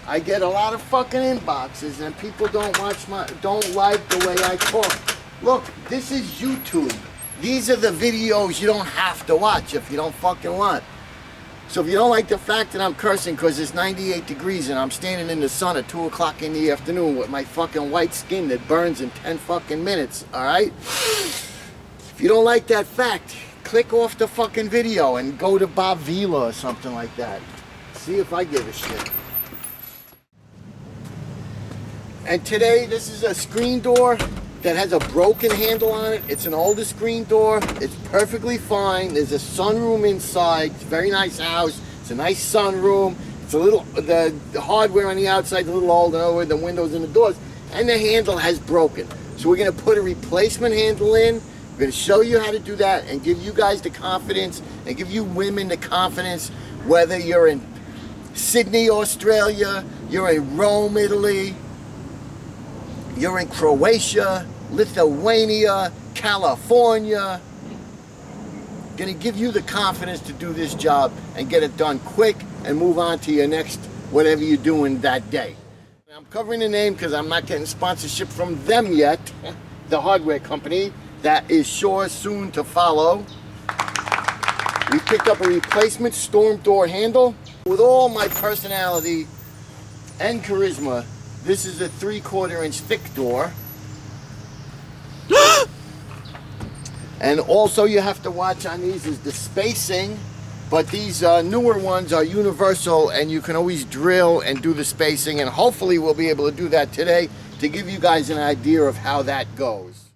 I get a lot of fucking inboxes and people don't like the way I talk. Look, this is YouTube. These are the videos you don't have to watch if you don't fucking want. So if you don't like the fact that I'm cursing because it's 98 degrees and I'm standing in the sun at 2 o'clock in the afternoon with my fucking white skin that burns in 10 fucking minutes, alright? If you don't like that fact, click off the fucking video and go to Bob Vila or something like that. See if I give a shit. And today, this is a screen door that has a broken handle on it. It's an older screen door. It's perfectly fine. There's a sunroom inside. It's a very nice house. It's a nice sunroom. It's a little, the hardware on the outside is a little older, the windows and the doors, and the handle has broken. So we're gonna put a replacement handle in. We're gonna show you how to do that and give you guys the confidence and give you women the confidence, whether you're in Sydney, Australia, you're in Rome, Italy, you're in Croatia, Lithuania, California. Gonna give you the confidence to do this job and get it done quick and move on to your next whatever you're doing that day. I'm covering the name because I'm not getting sponsorship from them yet, the hardware company. That is sure soon to follow. We picked up a replacement storm door handle. With all my personality and charisma, this is a 3/4 inch thick door. And also you have to watch on these is the spacing, but these newer ones are universal and you can always drill and do the spacing, and hopefully we'll be able to do that today to give you guys an idea of how that goes.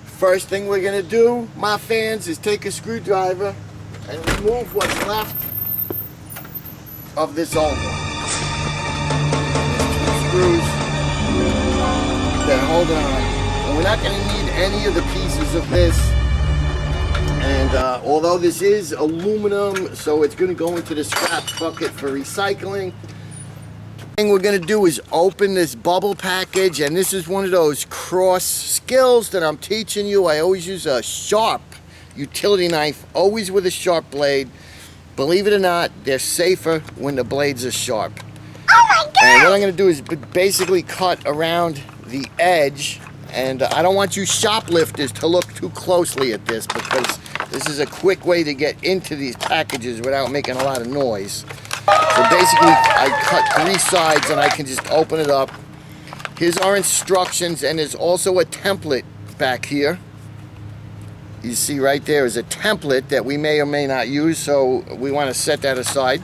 First thing we're gonna do, my fans, is take a screwdriver and remove what's left of this old one. Screws that hold on, and we're not going to need any of the pieces of this, and although this is aluminum, so it's going to go into the scrap bucket for recycling. The thing we're going to do is open this bubble package, and this is one of those cross skills that I'm teaching you. I always use a sharp utility knife, always with a sharp blade. Believe it or not, they're safer when the blades are sharp. Oh my God! And what I'm going to do is basically cut around the edge, and I don't want you shoplifters to look too closely at this because this is a quick way to get into these packages without making a lot of noise. So basically, I cut 3 sides and I can just open it up. Here's our instructions, and there's also a template back here. You see right there is a template that we may or may not use, so we want to set that aside.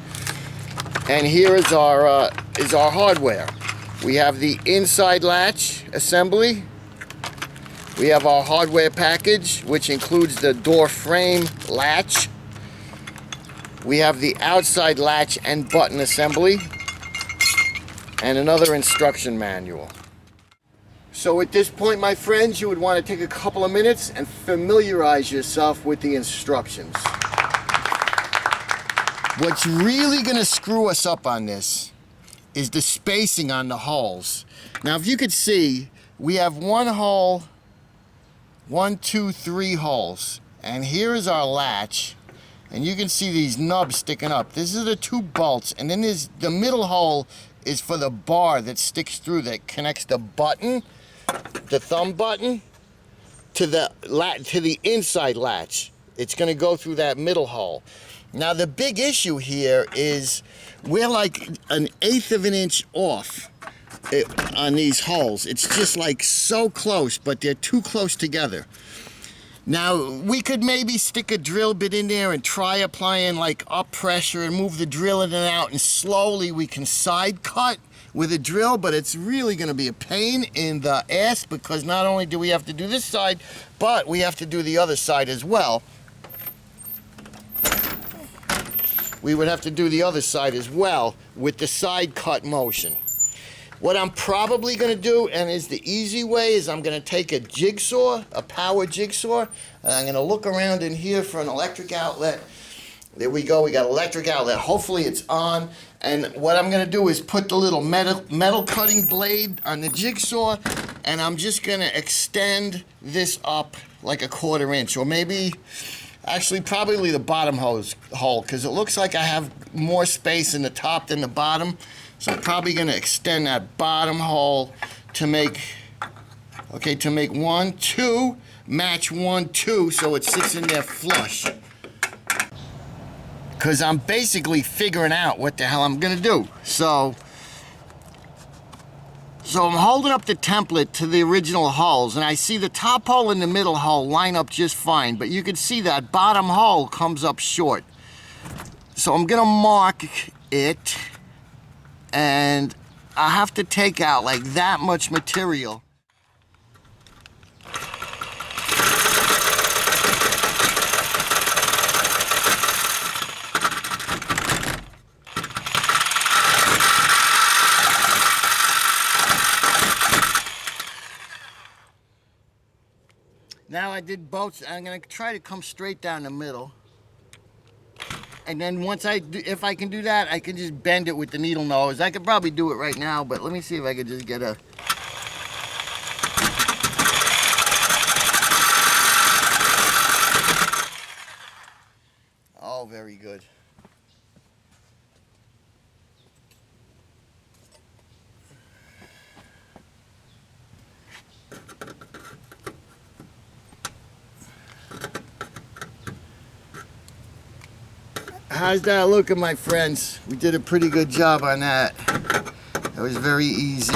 And here is our hardware. We have the inside latch assembly. We have our hardware package, which includes the door frame latch. We have the outside latch and button assembly, and another instruction manual. So at this point, my friends, you would want to take a couple of minutes and familiarize yourself with the instructions. What's really going to screw us up on this is the spacing on the holes. Now, if you could see, we have 1 hole, 1, 2, 3 holes. And here is our latch. And you can see these nubs sticking up. This is the 2 bolts. And then there's the middle hole is for the bar that sticks through that connects the button, the thumb button, to the inside latch. It's going to go through that middle hole. Now the big issue here is we're like 1/8 of an inch off on these holes. It's just like so close, but they're too close together. Now we could maybe stick a drill bit in there and try applying like up pressure and move the drill in and out, and slowly we can side cut with a drill, but it's really going to be a pain in the ass because not only do we have to do this side, but we have to do the other side as well. We would have to do the other side as well with the side cut motion. What I'm probably going to do, and is the easy way, is I'm going to take a jigsaw, a power jigsaw, and I'm going to look around in here for an electric outlet. There we go, we got electric outlet. Hopefully it's on. And what I'm going to do is put the little metal cutting blade on the jigsaw, and I'm just going to extend this up like a 1/4 inch, or maybe, actually probably the bottom hole, because it looks like I have more space in the top than the bottom. So I'm probably gonna extend that bottom hole to make, okay, to make 1, 2, match 1, 2, so it sits in there flush. Because I'm basically figuring out what the hell I'm gonna do. So I'm holding up the template to the original holes, and I see the top hole and the middle hole line up just fine, but you can see that bottom hole comes up short. So I'm gonna mark it, and I have to take out like that much material. Now I did both. I'm gonna try to come straight down the middle. And then once if I can do that, I can just bend it with the needle nose. I could probably do it right now, but let me see if I could just get a... Oh, very good. How's that looking, my friends? We did a pretty good job on that. That was very easy.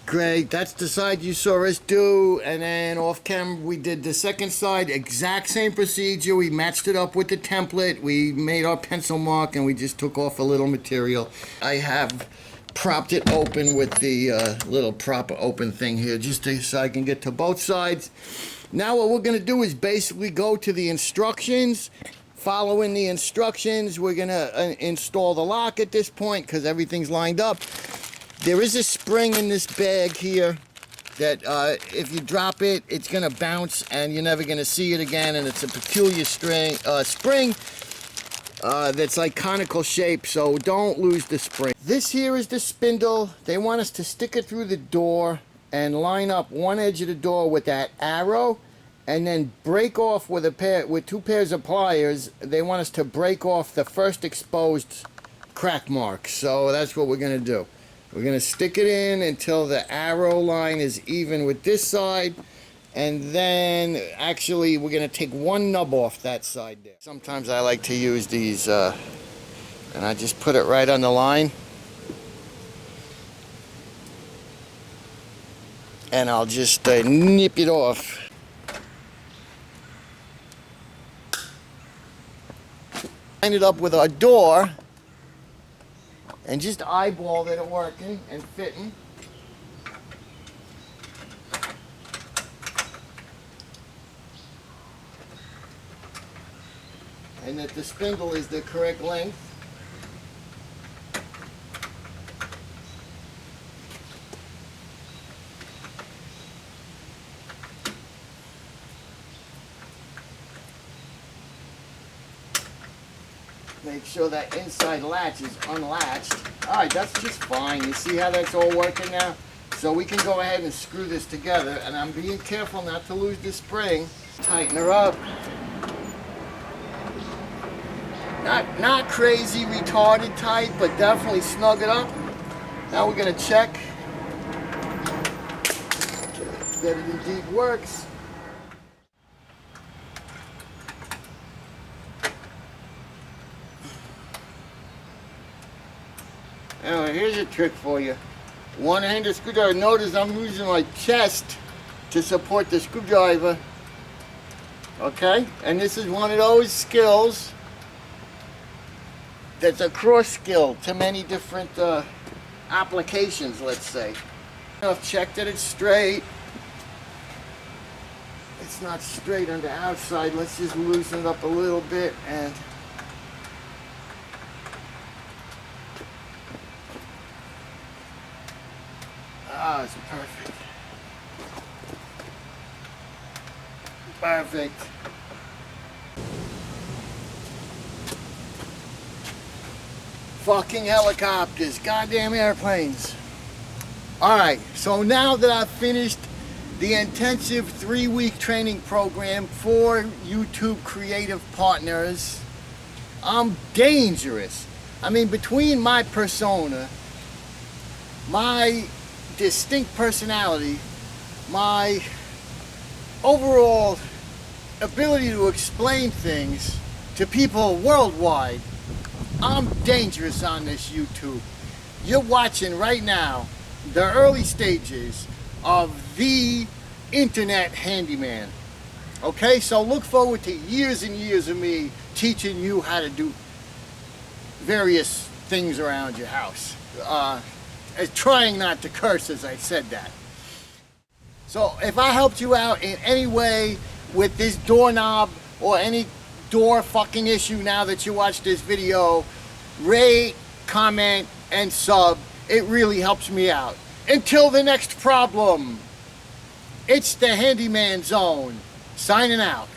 Great, that's the side you saw us do, and then off camera we did the second side, exact same procedure. We matched it up with the template, we made our pencil mark, and we just took off a little material. I have propped it open with the little prop open thing here, just so I can get to both sides. Now what we're gonna do is basically go to the instructions. Following the instructions, we're gonna install the lock at this point because everything's lined up. There is a spring in this bag here that if you drop it, it's gonna bounce and you're never gonna see it again, and it's a peculiar spring that's like conical shape, so don't lose the spring. This here is the spindle. They want us to stick it through the door and line up one edge of the door with that arrow, and then break off with two pairs of pliers. They want us to break off the first exposed crack mark. So that's what we're gonna do. We're gonna stick it in until the arrow line is even with this side, and then actually we're gonna take one nub off that side there. Sometimes I like to use these, and I just put it right on the line. And I'll just nip it off. Line it up with our door and just eyeball that it's working and fitting. And that the spindle is the correct length. Make sure that inside latch is unlatched. Alright, that's just fine. You see how that's all working now? So we can go ahead and screw this together, and I'm being careful not to lose the spring. Tighten her up. Not crazy retarded tight, but definitely snug it up. Now we're going to check that it indeed works. Now here's a trick for you. One-handed screwdriver. Notice I'm using my chest to support the screwdriver. Okay? And this is one of those skills that's a cross skill to many different applications, let's say. I've checked that it's straight. It's not straight on the outside. Let's just loosen it up a little bit and it's perfect. Perfect. Fucking helicopters, goddamn airplanes. Alright, so now that I've finished the intensive 3-week training program for YouTube creative partners, I'm dangerous. I mean, between my persona, my distinct personality, my overall ability to explain things to people worldwide, I'm dangerous on this YouTube. You're watching right now the early stages of the internet handyman. Okay, so look forward to years and years of me teaching you how to do various things around your house. Trying not to curse as I said that. So if I helped you out in any way with this doorknob or any door fucking issue now that you watched this video, rate, comment, and sub. It really helps me out. Until the next problem, it's the Handyman Zone, signing out.